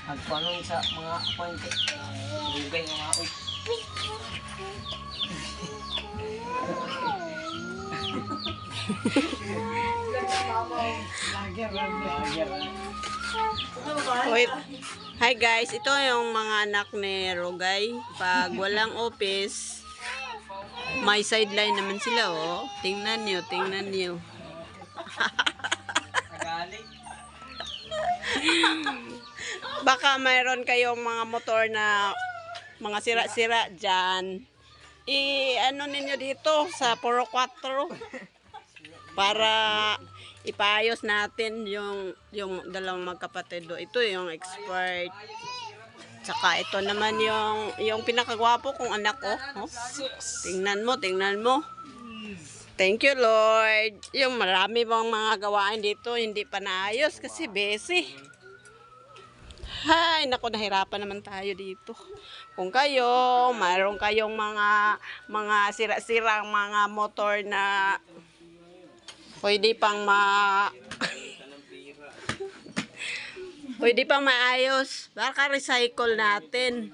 Nagpanong sa mga appointed. Lugay ng mga uy. Wait. Hi guys, ito yung mga anak ni Rogay. Pag walang office, may sideline naman sila, oh. Tingnan nyo, tingnan nyo. Baka mayroon kayong mga motor na mga sira-sira dyan. Ano ninyo dito sa Puro 4 para ipaayos natin yung dalawang magkapatid do. Ito yung expired. Tsaka ito naman yung pinakagwapo kong anak ko. Oh. Tingnan mo, tingnan mo. Thank you, Lord. Yung marami bang mga gawain dito, hindi pa naayos kasi busy. Hay, naku, nahirapan naman tayo dito. Kung kayo, mayroon kayong mga sira-sirang mga motor na pwede pang pwede pang maayos, baka recycle natin.